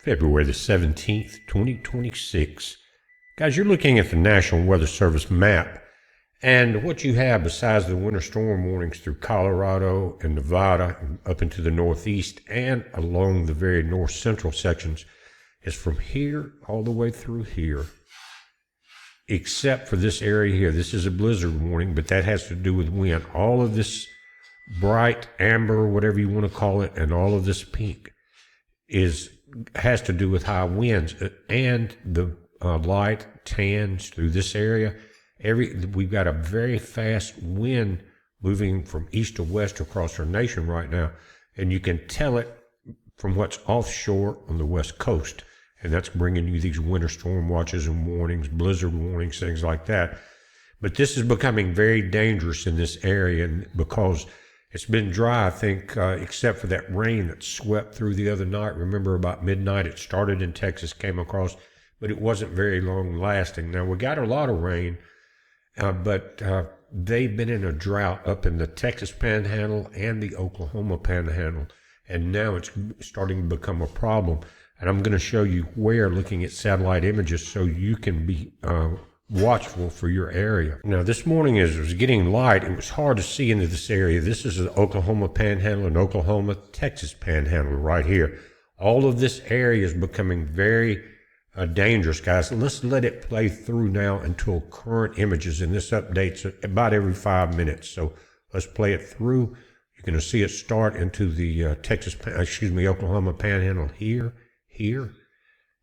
February the 17th, 2026. Guys, you're looking at the National Weather Service map, and what you have besides the winter storm warnings through Colorado and Nevada and up into the northeast and along the very north central sections is from here all the way through here, except for this area here. This is a blizzard warning, but that has to do with wind. All of this bright amber, whatever you want to call it, and all of this pink has to do with high winds, and the light tans through this area. We've got a very fast wind moving from east to west across our nation right now, and you can tell it from what's offshore on the west coast, and that's bringing you these winter storm watches and warnings, blizzard warnings, things like that. But this is becoming very dangerous in this area, and because it's been dry, I think, except for that rain that swept through the other night. Remember, about midnight, it started in Texas, came across, but it wasn't very long lasting. Now, we got a lot of rain, but they've been in a drought up in the Texas Panhandle and the Oklahoma Panhandle, and now it's starting to become a problem. And I'm going to show you where, looking at satellite images, so you can be watchful for your area. Now, this morning as it was getting light, it was hard to see into this area. This is the Oklahoma Panhandle and Oklahoma Texas Panhandle right here. All of this area is becoming very dangerous, guys. And let's let it play through now until current images, and this updates about every 5 minutes. So let's play it through. You're going to see it start into the Oklahoma Panhandle here,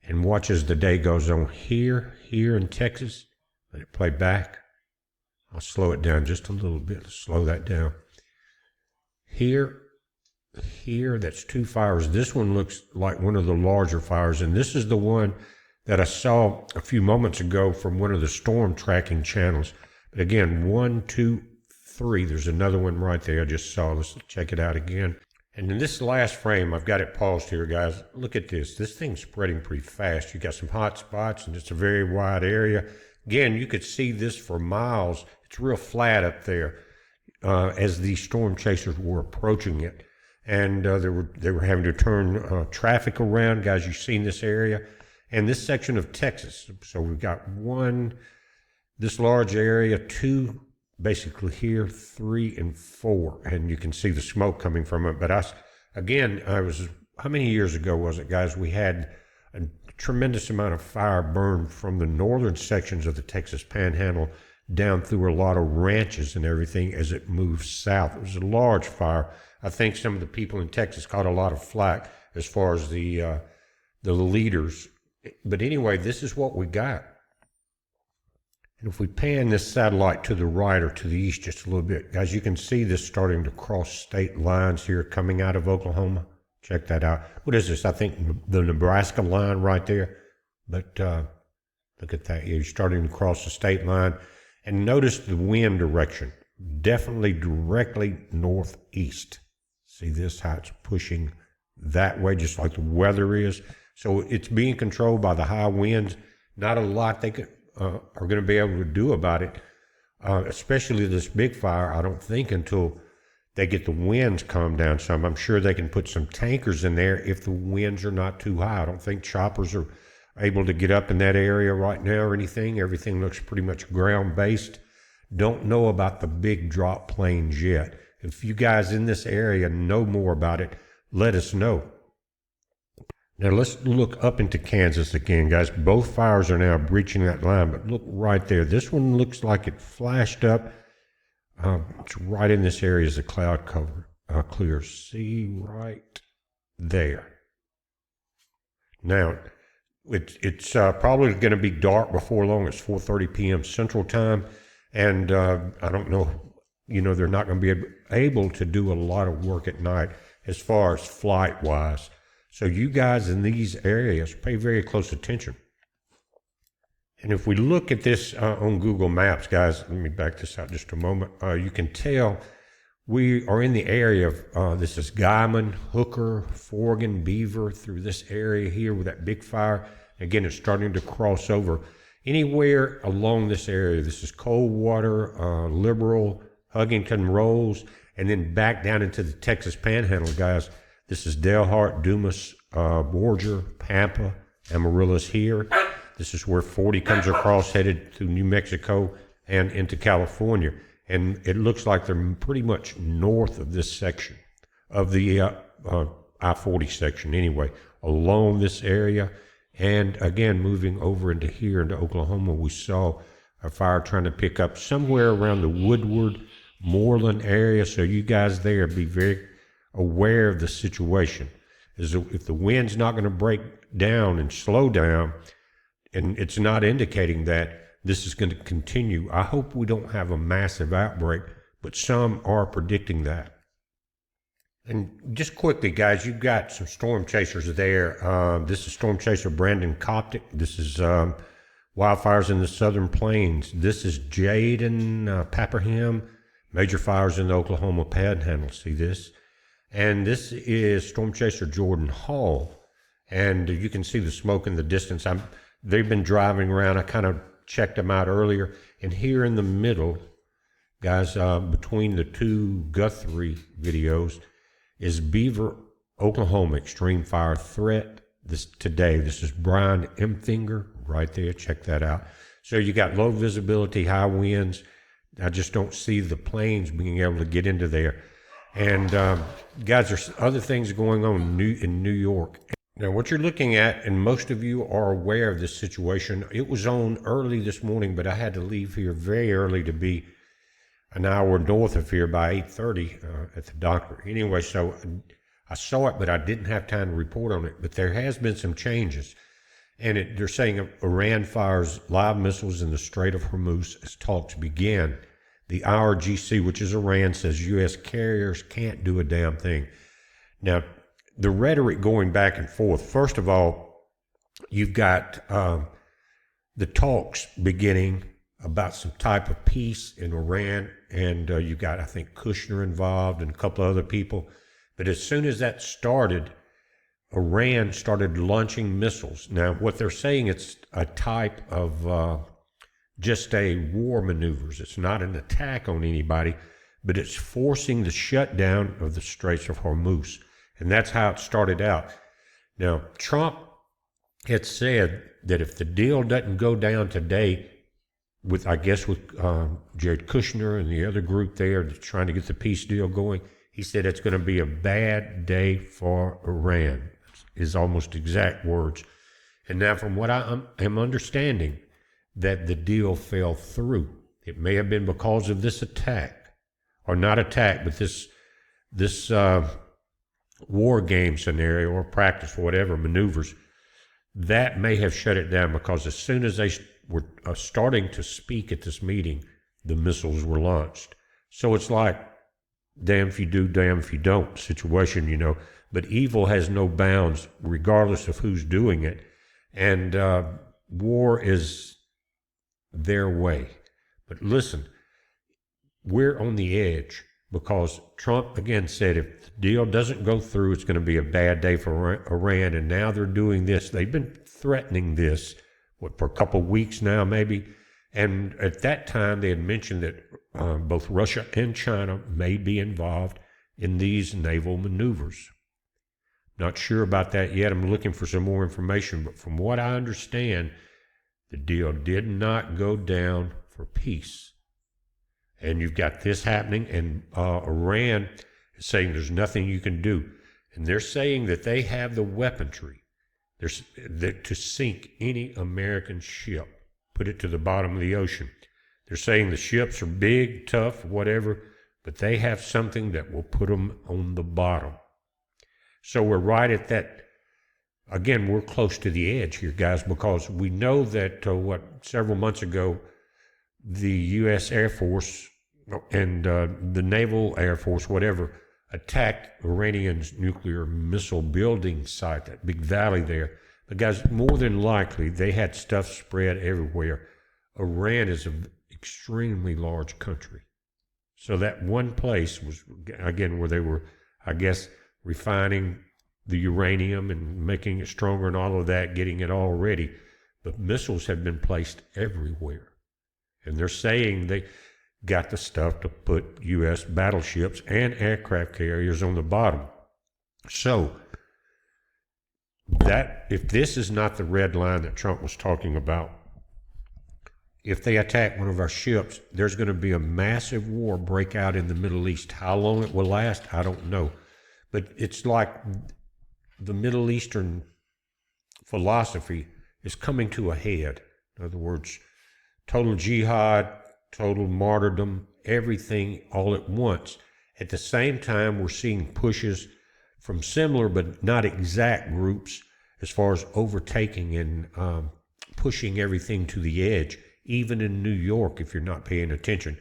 and watch as the day goes on here in Texas. Let it play back. I'll slow it down just a little bit. Slow that down. Here, that's two fires. This one looks like one of the larger fires, and this is the one that I saw a few moments ago from one of the storm tracking channels. But again, 1, 2, 3. There's another one right there I just saw. Let's check it out again. And in this last frame, I've got it paused here, guys. Look at this. This thing's spreading pretty fast. You got some hot spots, and it's a very wide area. Again, you could see this for miles. It's real flat up there as the storm chasers were approaching it. And they were having to turn traffic around. Guys, you've seen this area. And this section of Texas. So we've got this large area, 2 basically here, 3 and 4. And you can see the smoke coming from it. But how many years ago was it, guys? We had a tremendous amount of fire burned from the northern sections of the Texas Panhandle down through a lot of ranches and everything as it moved south. It was a large fire. I think some of the people in Texas caught a lot of flack as far as the leaders. But anyway, this is what we got. And if we pan this satellite to the right or to the east just a little bit, guys, you can see this starting to cross state lines here coming out of Oklahoma. Check that out. What is this? I think the Nebraska line right there. But look at that. You're starting to cross the state line. And notice the wind direction. Definitely directly northeast. See this, how it's pushing that way, just like the weather is. So it's being controlled by the high winds. Not a lot they are going to be able to do about it, especially this big fire, I don't think, until they get the winds calmed down some. I'm sure they can put some tankers in there if the winds are not too high. I don't think choppers are able to get up in that area right now or anything. Everything looks pretty much ground-based. Don't know about the big drop planes yet. If you guys in this area know more about it, let us know. Now let's look up into Kansas again, guys. Both fires are now breaching that line, but look right there. This one looks like it flashed up. It's right in this area as the cloud cover clears. See right there. Now, it's probably going to be dark before long. It's 4:30 p.m. Central Time, and I don't know, they're not going to be able to do a lot of work at night as far as flight-wise. So you guys in these areas, pay very close attention. And if we look at this on Google Maps, guys, let me back this out just a moment. You can tell we are in the area of, this is Guyman, Hooker, Forgan, Beaver, through this area here with that big fire. Again, it's starting to cross over anywhere along this area. This is Coldwater, Liberal, Huggington, Rolls, and then back down into the Texas Panhandle, guys. This is Delhart, Dumas, Borger, Pampa, Amarillo's here. This is where 40 comes across, headed through New Mexico and into California. And it looks like they're pretty much north of this section, of the I-40 section anyway, along this area. And again, moving over into here, into Oklahoma, we saw a fire trying to pick up somewhere around the Woodward, Moreland area. So you guys there, be very aware of the situation. If the wind's not going to break down and slow down, and it's not indicating that, this is going to continue. I hope we don't have a massive outbreak, but some are predicting that. And just quickly, guys, you've got some storm chasers there. This is Storm Chaser Brandon Coptic. This is wildfires in the Southern Plains. This is Jaden Paperham. Major fires in the Oklahoma Panhandle. See this? And this is Storm Chaser Jordan Hall. And you can see the smoke in the distance. They've been driving around. I kind of checked them out earlier. And here in the middle, guys, between the two Guthrie videos, is Beaver, Oklahoma extreme fire threat. This is Brian Emfinger right there. Check that out. So you got low visibility, high winds. I just don't see the planes being able to get into there. And guys, there's other things going on in New York. Now, what you're looking at, and most of you are aware of this situation, it was on early this morning, but I had to leave here very early to be an hour north of here by 8:30 at the doctor. Anyway, so I saw it, but I didn't have time to report on it. But there has been some changes. And they're saying Iran fires live missiles in the Strait of Hormuz as talks begin. The IRGC, which is Iran, says U.S. carriers can't do a damn thing. Now, the rhetoric going back and forth, first of all, you've got the talks beginning about some type of peace in Iran, and you've got, I think, Kushner involved and a couple of other people. But as soon as that started, Iran started launching missiles. Now, what they're saying, it's a type of just a war maneuvers. It's not an attack on anybody, but it's forcing the shutdown of the Straits of Hormuz. And that's how it started out. Now, Trump had said that if the deal doesn't go down today, with Jared Kushner and the other group there that's trying to get the peace deal going, he said it's going to be a bad day for Iran, his almost exact words. And now from what I am understanding, that the deal fell through. It may have been because of this attack, or not attack, but this war game scenario or practice or whatever, maneuvers, that may have shut it down, because as soon as they were starting to speak at this meeting, the missiles were launched. So it's like, damn if you do, damn if you don't situation, you know. But evil has no bounds, regardless of who's doing it. And war is their way. But listen, we're on the edge, because Trump, again, said if the deal doesn't go through, it's going to be a bad day for Iran. And now they're doing this. They've been threatening this, for a couple of weeks now, maybe. And at that time, they had mentioned that both Russia and China may be involved in these naval maneuvers. Not sure about that yet. I'm looking for some more information. But from what I understand, the deal did not go down for peace. And you've got this happening, and Iran is saying there's nothing you can do. And they're saying that they have the weaponry to sink any American ship, put it to the bottom of the ocean. They're saying the ships are big, tough, whatever, but they have something that will put them on the bottom. So we're right at that. Again, we're close to the edge here, guys, because we know that several months ago, the U.S. Air Force and the Naval Air Force, whatever, attacked Iranian's nuclear missile building site, that big valley there. But guys, more than likely, they had stuff spread everywhere. Iran is an extremely large country. So that one place was, again, where they were, I guess, refining the uranium and making it stronger and all of that, getting it all ready. But missiles have been placed everywhere. And they're saying they got the stuff to put U.S. battleships and aircraft carriers on the bottom. So that if this is not the red line that Trump was talking about, if they attack one of our ships, there's going to be a massive war break out in the Middle East. How long it will last, I don't know. But it's like the Middle Eastern philosophy is coming to a head. In other words, total jihad, total martyrdom, everything all at once. At the same time, we're seeing pushes from similar but not exact groups as far as overtaking and pushing everything to the edge, even in New York if you're not paying attention.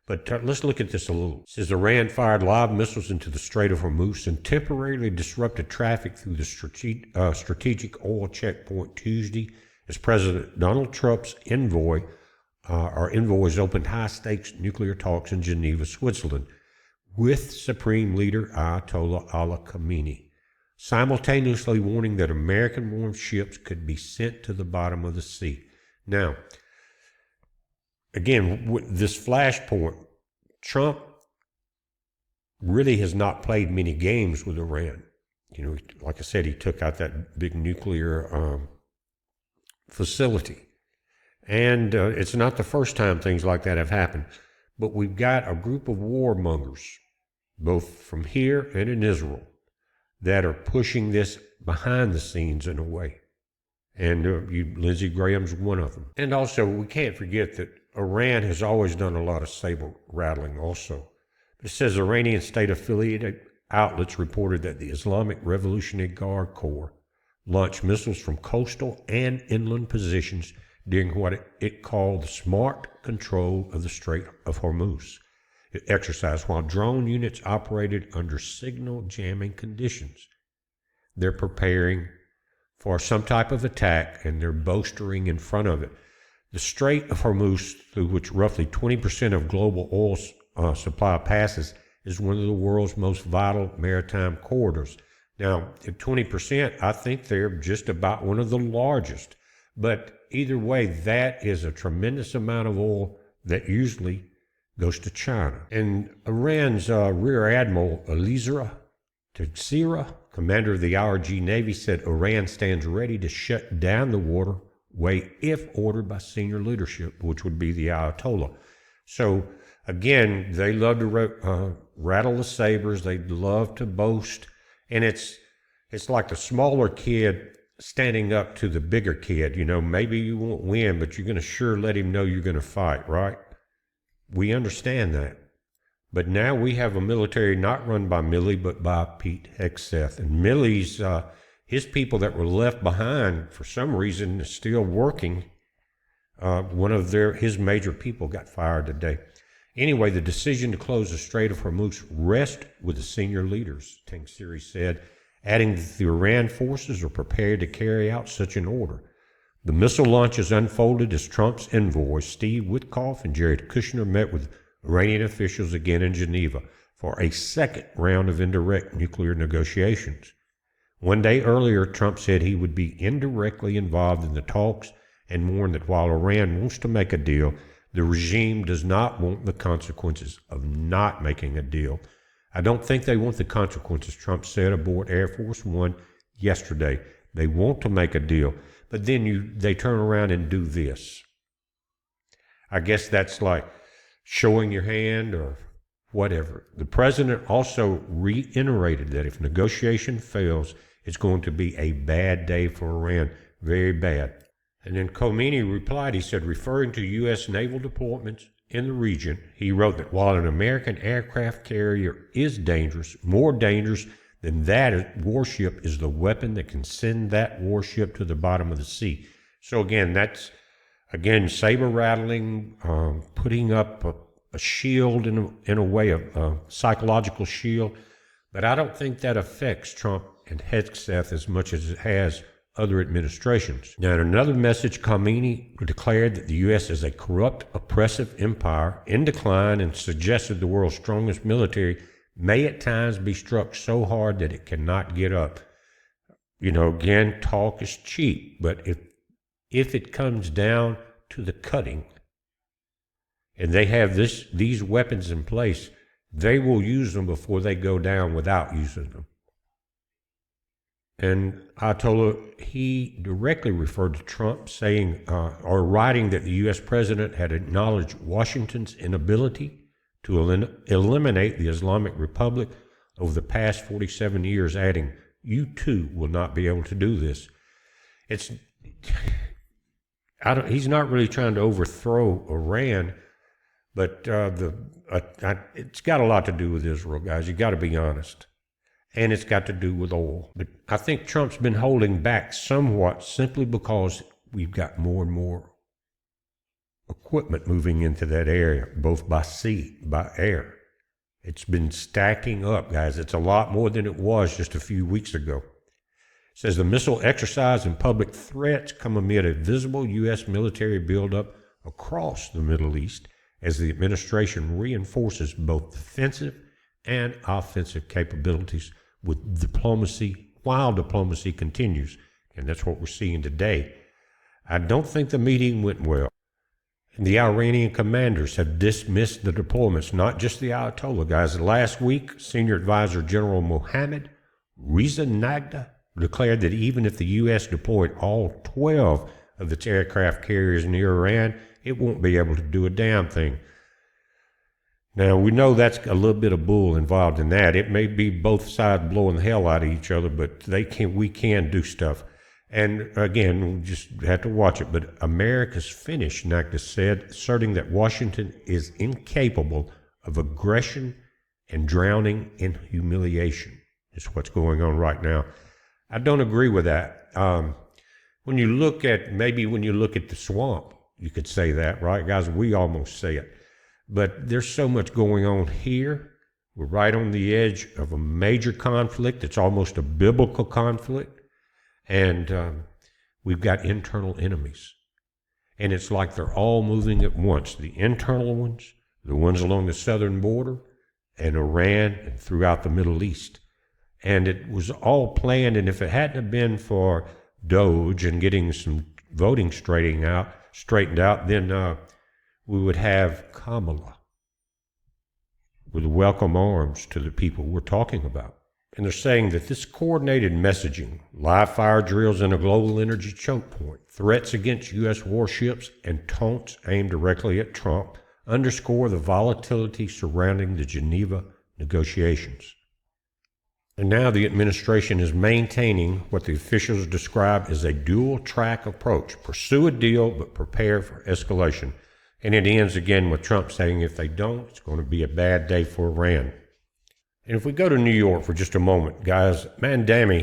But let's look at this a little. It says Iran fired live missiles into the Strait of Hormuz and temporarily disrupted traffic through the strategic oil checkpoint Tuesday as President Donald Trump's envoys opened high-stakes nuclear talks in Geneva, Switzerland, with Supreme Leader Ayatollah Ali Khamenei, simultaneously warning that American-born ships could be sent to the bottom of the sea. Now, again, with this flashpoint, Trump really has not played many games with Iran. You know, like I said, he took out that big nuclear facility. And it's not the first time things like that have happened. But we've got a group of warmongers, both from here and in Israel, that are pushing this behind the scenes in a way. And Lindsey Graham's one of them. And also, we can't forget that Iran has always done a lot of saber rattling also. It says Iranian state-affiliated outlets reported that the Islamic Revolutionary Guard Corps launched missiles from coastal and inland positions during what it called the smart control of the Strait of Hormuz. It exercised while drone units operated under signal jamming conditions. They're preparing for some type of attack, and they're bolstering in front of it. The Strait of Hormuz, through which roughly 20% of global oil supply passes, is one of the world's most vital maritime corridors. Now, at 20%, I think they're just about one of the largest. But either way, that is a tremendous amount of oil that usually goes to China. And Iran's Rear Admiral Elizra Teixeira, commander of the IRG Navy, said Iran stands ready to shut down the waterway if ordered by senior leadership, which would be the Ayatollah. So, again, they love to rattle the sabers. They love to boast. And it's like the smaller kid standing up to the bigger kid. You know, maybe you won't win, but you're going to sure let him know you're going to fight, right? We understand that. But now we have a military not run by Milley, but by Pete Hegseth. And Milley's, his people that were left behind, for some reason, is still working. One of his major people got fired today. Anyway, the decision to close the Strait of Hormuz rests with the senior leaders, Teixeira said, adding that the Iran forces are prepared to carry out such an order. The missile launches unfolded as Trump's envoys, Steve Witkoff and Jared Kushner, met with Iranian officials again in Geneva for a second round of indirect nuclear negotiations. One day earlier, Trump said he would be indirectly involved in the talks and warned that while Iran wants to make a deal, the regime does not want the consequences of not making a deal. I don't think they want the consequences, Trump said aboard Air Force One yesterday. They want to make a deal, but then they turn around and do this. I guess that's like showing your hand or whatever. The president also reiterated that if negotiation fails, it's going to be a bad day for Iran, very bad. And then Khamenei replied, he said, referring to U.S. naval deployments in the region, he wrote that while an American aircraft carrier is dangerous, more dangerous than that warship is the weapon that can send that warship to the bottom of the sea. So again, that's, saber rattling, putting up a shield in a way, a psychological shield. But I don't think that affects Trump and Hegseth as much as it has other administrations. Now, in another message, Khamenei declared that the U.S. is a corrupt, oppressive empire in decline and suggested the world's strongest military may at times be struck so hard that it cannot get up. You know, again, talk is cheap, but if it comes down to the cutting, and they have these weapons in place, they will use them before they go down without using them. And Ayatollah, he directly referred to Trump saying, or writing that the U.S. president had acknowledged Washington's inability to eliminate the Islamic Republic over the past 47 years, adding, "You too will not be able to do this." It's, he's not really trying to overthrow Iran, but it's got a lot to do with Israel, guys. You got to be honest. And it's got to do with oil. But I think Trump's been holding back somewhat simply because we've got more and more equipment moving into that area, both by sea, by air. It's been stacking up, guys. It's a lot more than it was just a few weeks ago. It says the missile exercise and public threats come amid a visible U.S. military buildup across the Middle East as the administration reinforces both defensive and offensive capabilities with diplomacy while diplomacy continues. And that's what we're seeing today. I don't think the meeting went well. And the Iranian commanders have dismissed the deployments, not just the Ayatollah guys. Last week, Senior Advisor General Mohammad Reza Nagda declared that even if the U.S. deployed all 12 of its aircraft carriers near Iran, it won't be able to do a damn thing. Now, we know that's a little bit of bull involved in that. It may be both sides blowing the hell out of each other, but we can do stuff. And again, we just have to watch it. But America's finished, Nagda said, asserting that Washington is incapable of aggression and drowning in humiliation. Is what's going on right now. I don't agree with that. When you look at the swamp, you could say that, right, guys? We almost say it. But there's so much going on here. We're right on the edge of a major conflict. It's almost a biblical conflict. And we've got internal enemies. And it's like they're all moving at once. The internal ones, the ones along the southern border, and Iran, and throughout the Middle East. And it was all planned, and if it hadn't have been for Doge and getting some voting straightened out, then we would have Kamala with welcome arms to the people we're talking about. And they're saying that this coordinated messaging, live fire drills in a global energy choke point, threats against U.S. warships, and taunts aimed directly at Trump underscore the volatility surrounding the Geneva negotiations. And now the administration is maintaining what the officials describe as a dual-track approach. Pursue a deal, but prepare for escalation. And it ends again with Trump saying if they don't, it's going to be a bad day for Iran. And if we go to New York for just a moment, guys, Mandami,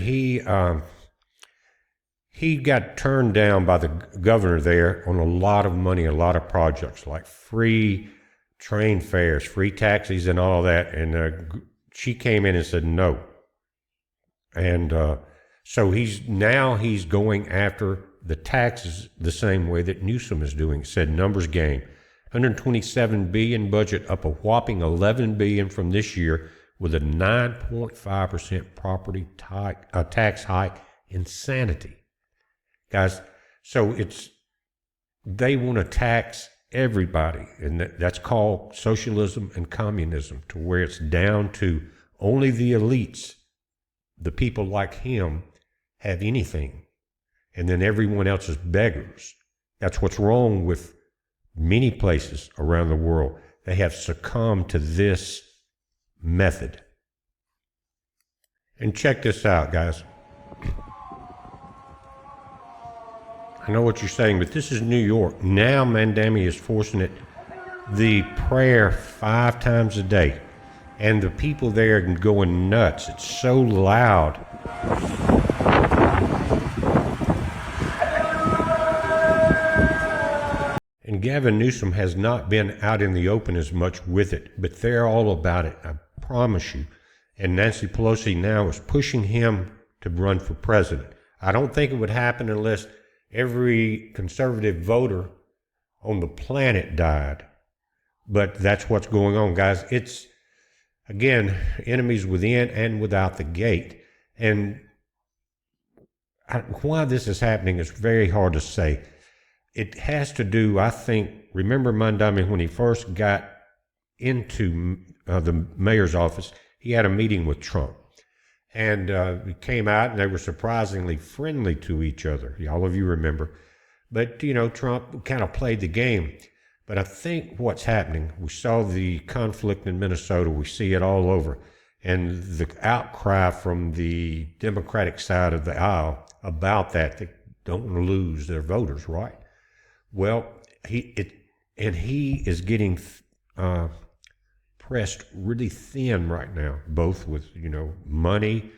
he got turned down by the governor there on a lot of money, a lot of projects like free train fares, free taxis and all that. And she came in and said no. And so he's going after the taxes the same way that Newsom is doing. Said numbers game. $127 billion budget, up a whopping $11 billion from this year, with a 9.5% property tax hike. Insanity, guys. So they want to tax everybody, and that's called socialism and communism, to where it's down to only the elites, the people like him, have anything, and then everyone else is beggars. That's what's wrong with many places around the world. They have succumbed to this method. And check this out, guys. I know what you're saying, but this is New York. Now Mandami is forcing it, the prayer 5 times a day. And the people there are going nuts. It's so loud. And Gavin Newsom has not been out in the open as much with it, but they're all about it, I promise you. And Nancy Pelosi now is pushing him to run for president. I don't think it would happen unless every conservative voter on the planet died. But that's what's going on, guys. It's, again, enemies within and without the gate. And why this is happening is very hard to say. It has to do, I think, remember Mandami when he first got into the mayor's office, he had a meeting with Trump. And we came out and they were surprisingly friendly to each other. All of you remember. But, Trump kind of played the game. But I think what's happening, we saw the conflict in Minnesota, we see it all over. And the outcry from the Democratic side of the aisle about that, they don't want to lose their voters, right? Well, he is getting pressed really thin right now, both with, money,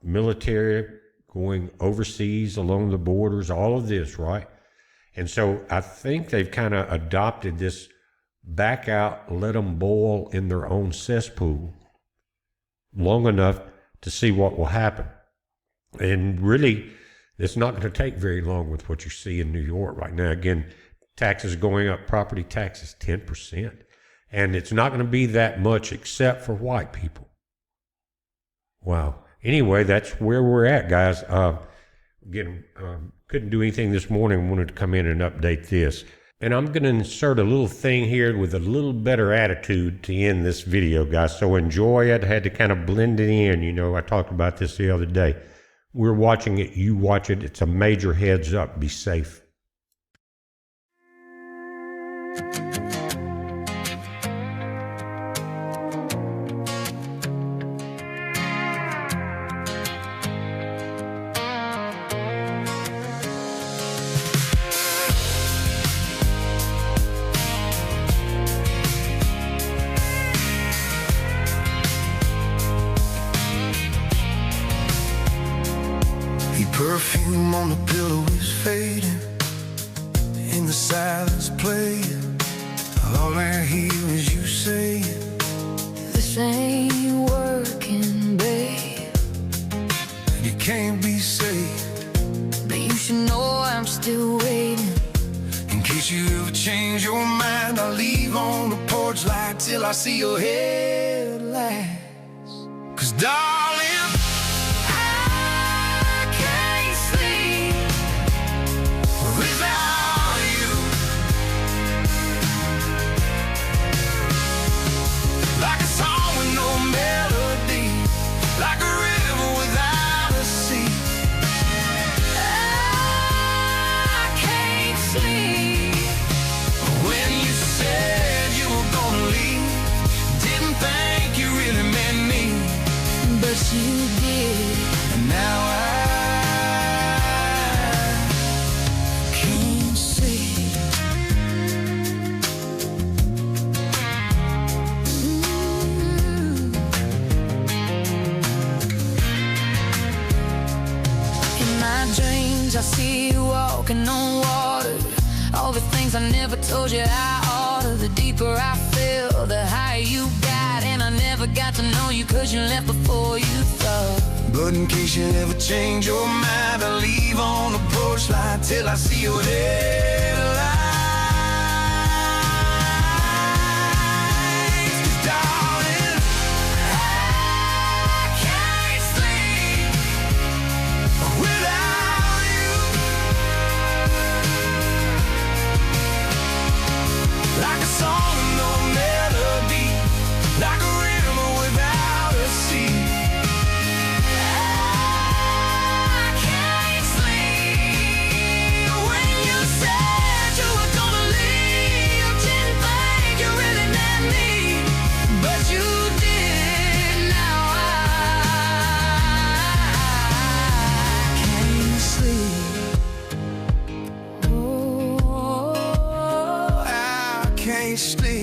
military going overseas along the borders, all of this, right? And so I think they've kind of adopted this back out, let them boil in their own cesspool long enough to see what will happen. And really, it's not going to take very long with what you see in New York right now. Again, taxes going up, property taxes 10%. And it's not going to be that much except for white people. Wow. Anyway, that's where we're at, guys. Again, couldn't do anything this morning. Wanted to come in and update this. And I'm going to insert a little thing here with a little better attitude to end this video, guys. So enjoy it. I had to kind of blend it in. I talked about this the other day. We're watching it. You watch it. It's a major heads up. Be safe. Perfume on the pillow is fading, in the silence playing. All I hear is you saying, "This ain't working, babe. you can't be saved, But you should know I'm still waiting. in case you ever change your mind, I'll leave on the porch light till I see your headlights. 'Cause darling, You did, and now I can't see. In my dreams, I see you walking on water. All the things I never told you I oughta. The deeper I feel, the higher you got. And I never got to know you 'cause you left before you thought. But in case you ever change your mind, I'll leave on the porch light till I see your headlights. 'Cause darling, I can't sleep without you. Like a song with no melody, like a river without a sea. I can't sleep when you said you were gonna leave. Didn't think you really meant me, but you did. Now I can't sleep. Oh, I can't sleep.